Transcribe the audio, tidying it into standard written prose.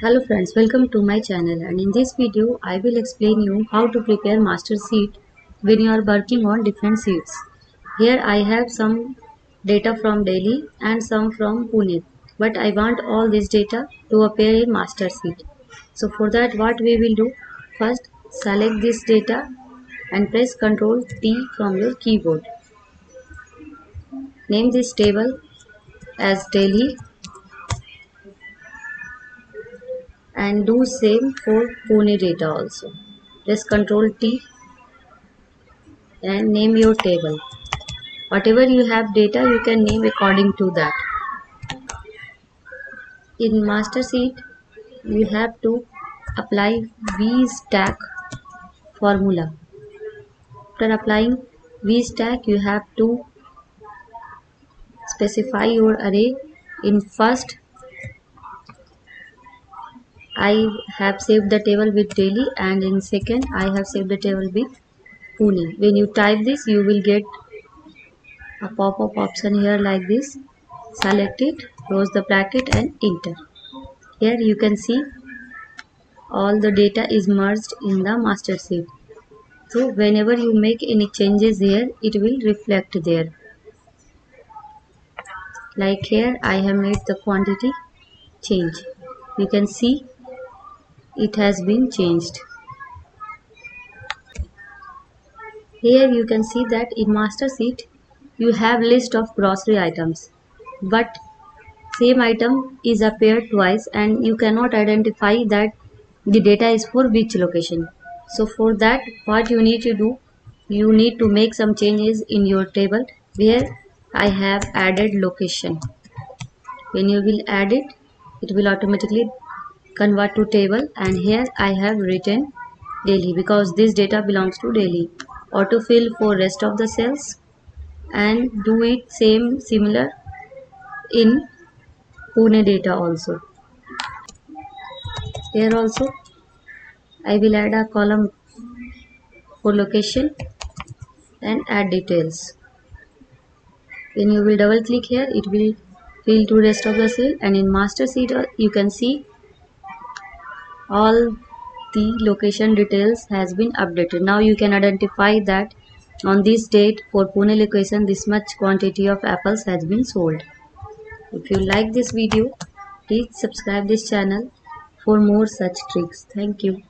Hello friends, welcome to my channel, and in this video I will explain you how to prepare master sheet when you are working on different sheets. Here I have some data from Delhi and some from Pune, but I want all this data to appear in master sheet. So for that what we will do, first select this data and press Ctrl T from your keyboard. Name this table as Delhi and do same for Pune data also. Press Ctrl T and name your table. Whatever you have data, you can name according to that. In master sheet, you have to apply VSTACK formula. After applying VSTACK, you have to specify your array. In first, I have saved the table with Delhi, and in second, I have saved the table with Pune. When you type this, you will get a pop-up option here like this. Select it, close the bracket and enter. Here you can see all the data is merged in the master sheet. So whenever you make any changes here, it will reflect there. Like here I have made the quantity change. You can see it has been changed. Here you can see that in master sheet you have list of grocery items, but same item is appeared twice and you cannot identify that the data is for which location. So for that what you need to do, you need to make some changes in your table where I have added location. When you will add it, it will automatically convert to table, and here I have written Delhi because this data belongs to Delhi. Autofill for rest of the cells and do it similar in Pune data also. Here also I will add a column for location and add details. When you will double click here, it will fill to rest of the cell, and in master sheet you can see all the location details has been updated. Now you can identify that on this date for Pune location this much quantity of apples has been sold. If you like this video, please subscribe this channel for more such tricks. Thank you.